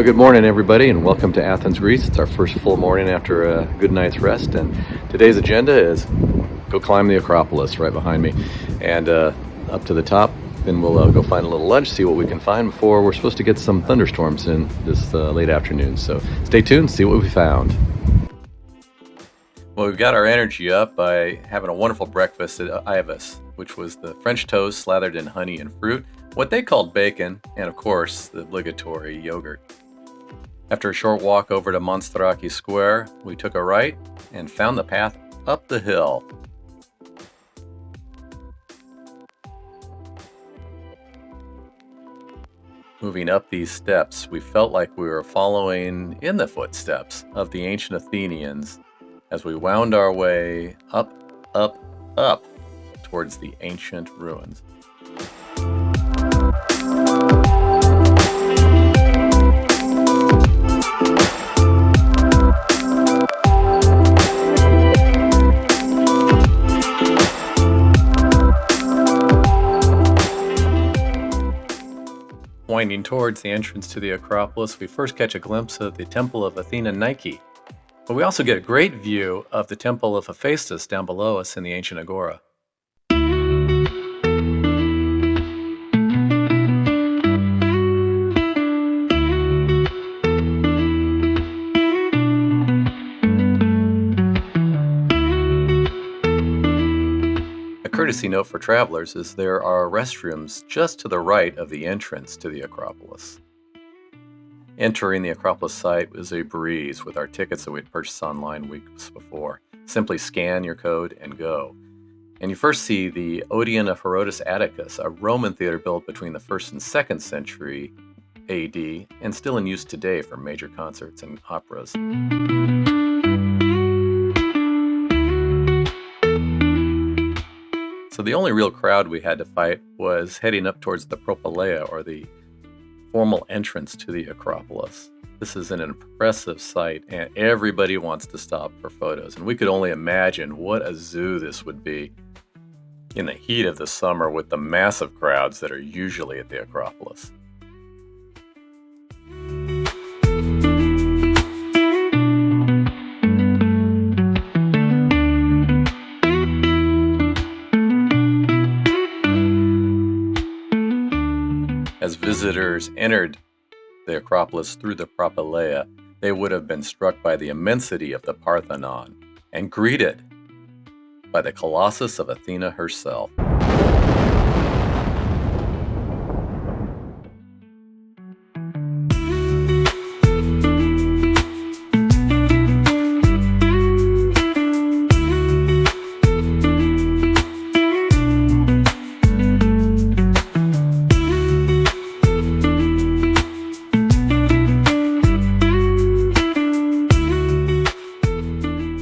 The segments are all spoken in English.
Well, good morning, everybody, and welcome to Athens, Greece. It's our first full morning after a good night's rest, and today's agenda is go climb the Acropolis right behind me, and up to the top. Then we'll go find a little lunch, see what we can find before we're supposed to get some thunderstorms in this late afternoon. So stay tuned, see what we found. Well, we've got our energy up by having a wonderful breakfast at Ibis, which was the French toast slathered in honey and fruit, what they called bacon, and of course, the obligatory yogurt. After a short walk over to Monsteraki Square, we took a right and found the path up the hill. Moving up these steps, we felt like we were following in the footsteps of the ancient Athenians as we wound our way up towards the ancient ruins. Winding towards the entrance to the Acropolis, we first catch a glimpse of the Temple of Athena Nike, but we also get a great view of the Temple of Hephaestus down below us in the ancient Agora. A courtesy note for travelers is there are restrooms just to the right of the entrance to the Acropolis. Entering the Acropolis site was a breeze with our tickets that we'd purchased online weeks before. Simply scan your code and go. And you first see the Odeon of Herodotus Atticus, a Roman theater built between the 1st and 2nd century AD and still in use today for major concerts and operas. So the only real crowd we had to fight was heading up towards the Propylaea, or the formal entrance to the Acropolis. This is an impressive sight, and everybody wants to stop for photos. And we could only imagine what a zoo this would be in the heat of the summer with the massive crowds that are usually at the Acropolis. As visitors entered the Acropolis through the Propylaea, they would have been struck by the immensity of the Parthenon and greeted by the Colossus of Athena herself.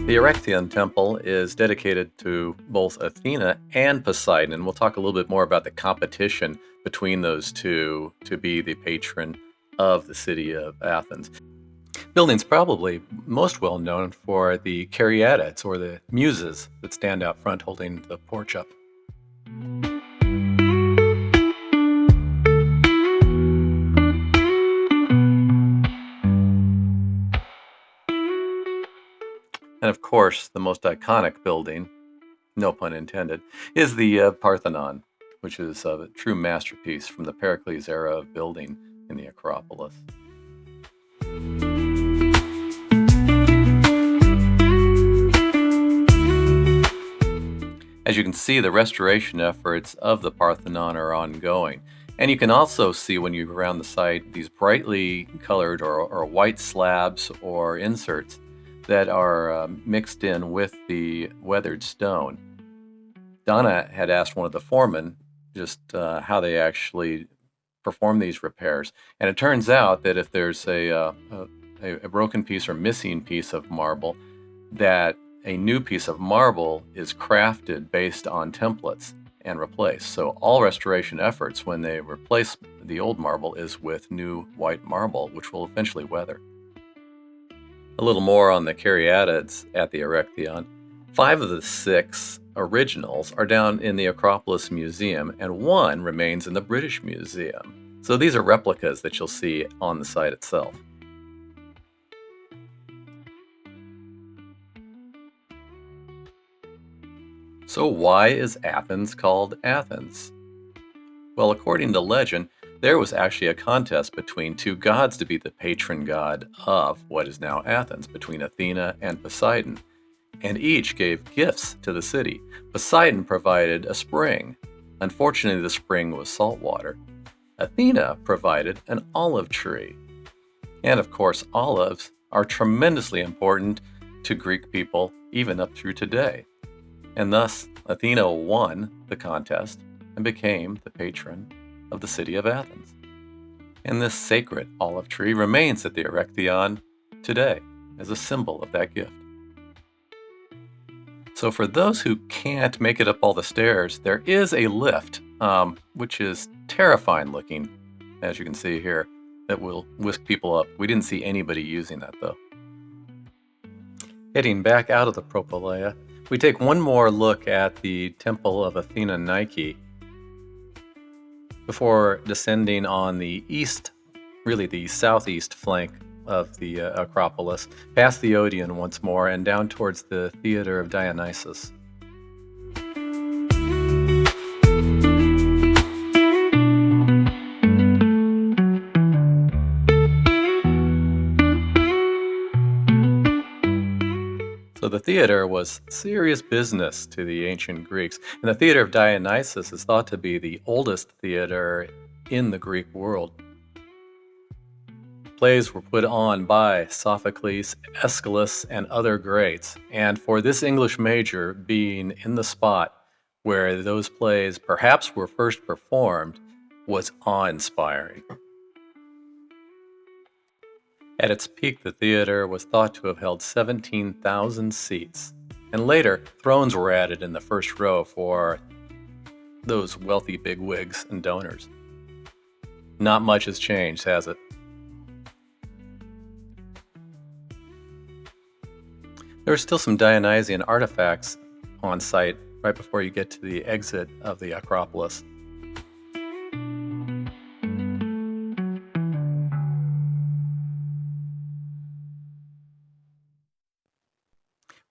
The Erechtheion Temple is dedicated to both Athena and Poseidon, and we'll talk a little bit more about the competition between those two to be the patron of the city of Athens. Building's probably most well known for the caryatids, or the muses, that stand out front holding the porch up. And of course, the most iconic building, no pun intended, is the Parthenon, which is a true masterpiece from the Pericles era of building in the Acropolis. As you can see, the restoration efforts of the Parthenon are ongoing. And you can also see when you go around the site these brightly colored or white slabs or inserts that are mixed in with the weathered stone. Donna had asked one of the foremen just how they actually perform these repairs. And it turns out that if there's a broken piece or missing piece of marble, that a new piece of marble is crafted based on templates and replaced. So all restoration efforts, when they replace the old marble, is with new white marble, which will eventually weather. A little more on the caryatids at the Erechtheion. 5 of the 6 originals are down in the Acropolis Museum, and 1 remains in the British Museum. So these are replicas that you'll see on the site itself. So why is Athens called Athens? Well, according to legend, there was actually a contest between two gods to be the patron god of what is now Athens, between Athena and Poseidon, and each gave gifts to the city. Poseidon provided a spring. Unfortunately, the spring was salt water. Athena provided an olive tree. And of course, olives are tremendously important to Greek people even up through today. And thus, Athena won the contest and became the patron of the city of Athens. And this sacred olive tree remains at the Erechtheion today as a symbol of that gift. So for those who can't make it up all the stairs, there is a lift, which is terrifying looking, as you can see here, that will whisk people up. We didn't see anybody using that though. Heading back out of the Propylaea, we take one more look at the Temple of Athena Nike before descending on the east, really the southeast flank of the Acropolis, past the Odeon once more, and down towards the Theater of Dionysus. So the theater was serious business to the ancient Greeks, and the Theater of Dionysus is thought to be the oldest theater in the Greek world. Plays were put on by Sophocles, Aeschylus, and other greats, and for this English major being in the spot where those plays perhaps were first performed was awe-inspiring. At its peak, the theater was thought to have held 17,000 seats, and later, thrones were added in the first row for those wealthy bigwigs and donors. Not much has changed, has it? There are still some Dionysian artifacts on site right before you get to the exit of the Acropolis.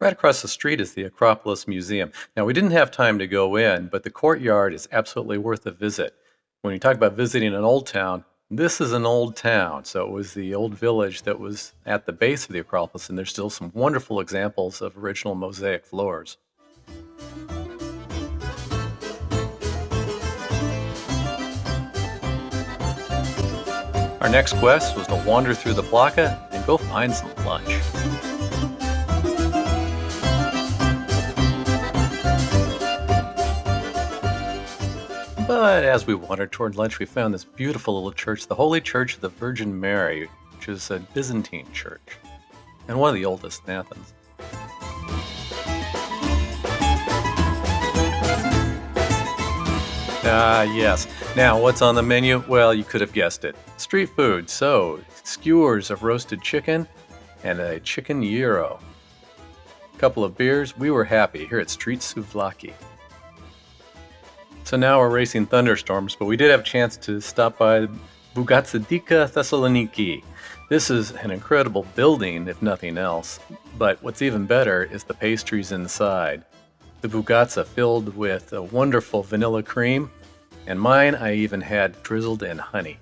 Right across the street is the Acropolis Museum. Now, we didn't have time to go in, but the courtyard is absolutely worth a visit. When you talk about visiting an old town, this is an old town. So it was the old village that was at the base of the Acropolis, and there's still some wonderful examples of original mosaic floors. Our next quest was to wander through the Plaka and go find some lunch. But as we wandered toward lunch, we found this beautiful little church, the Holy Church of the Virgin Mary, which is a Byzantine church, and one of the oldest in Athens. Yes. Now, what's on the menu? Well, you could have guessed it. Street food. So, skewers of roasted chicken and a chicken gyro. A couple of beers. We were happy here at Street Souvlaki. So now we're racing thunderstorms, but we did have a chance to stop by Bougatsadika Thessaloniki. This is an incredible building, if nothing else, but what's even better is the pastries inside. The bougatsa filled with a wonderful vanilla cream, and mine I even had drizzled in honey.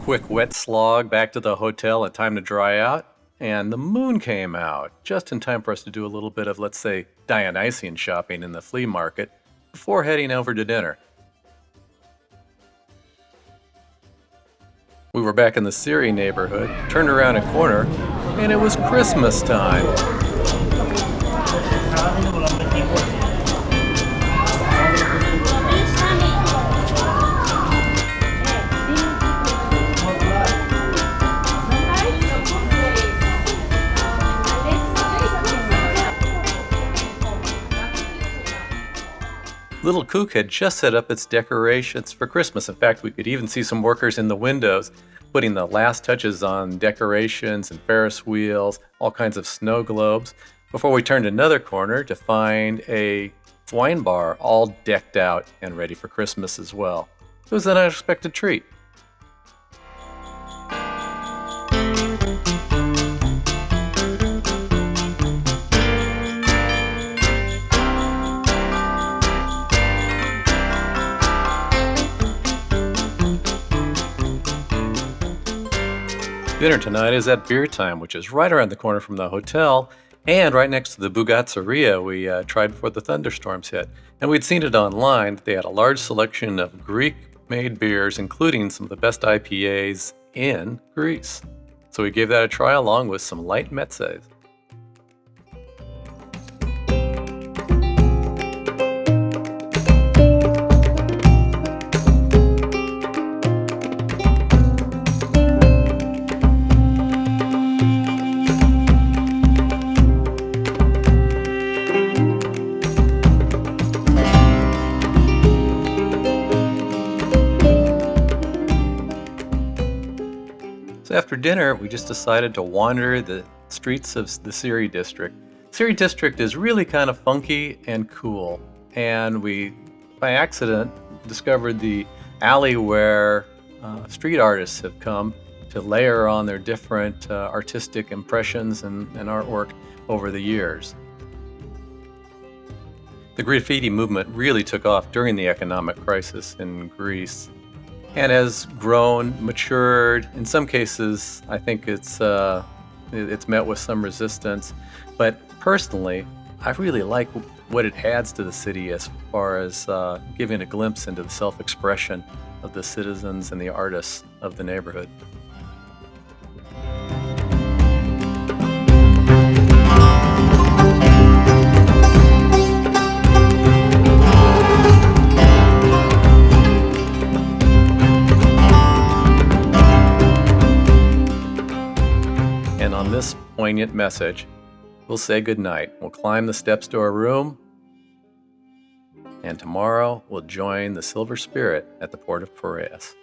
Quick wet slog back to the hotel and time to dry out, and the moon came out just in time for us to do a little bit of, let's say, Dionysian shopping in the flea market before heading over to dinner. We were back in the Psirri neighborhood, turned around a corner, and it was Christmas time. Little Cook had just set up its decorations for Christmas. In fact, we could even see some workers in the windows putting the last touches on decorations and Ferris wheels, all kinds of snow globes, before we turned another corner to find a wine bar all decked out and ready for Christmas as well. It was an unexpected treat. Dinner tonight is at Beer Time, which is right around the corner from the hotel and right next to the Bugatzeria we tried before the thunderstorms hit. And we'd seen it online. They had a large selection of Greek-made beers, including some of the best IPAs in Greece. So we gave that a try along with some light mezzes. So after dinner, we just decided to wander the streets of the Psirri district. Psirri district is really kind of funky and cool, and we, by accident, discovered the alley where street artists have come to layer on their different artistic impressions and artwork over the years. The graffiti movement really took off during the economic crisis in Greece, and has grown, matured. In some cases, I think it's met with some resistance. But personally, I really like what it adds to the city as far as giving a glimpse into the self-expression of the citizens and the artists of the neighborhood. And on this poignant message, we'll say goodnight. We'll climb the steps to our room, and tomorrow we'll join the Silver Spirit at the port of Piraeus.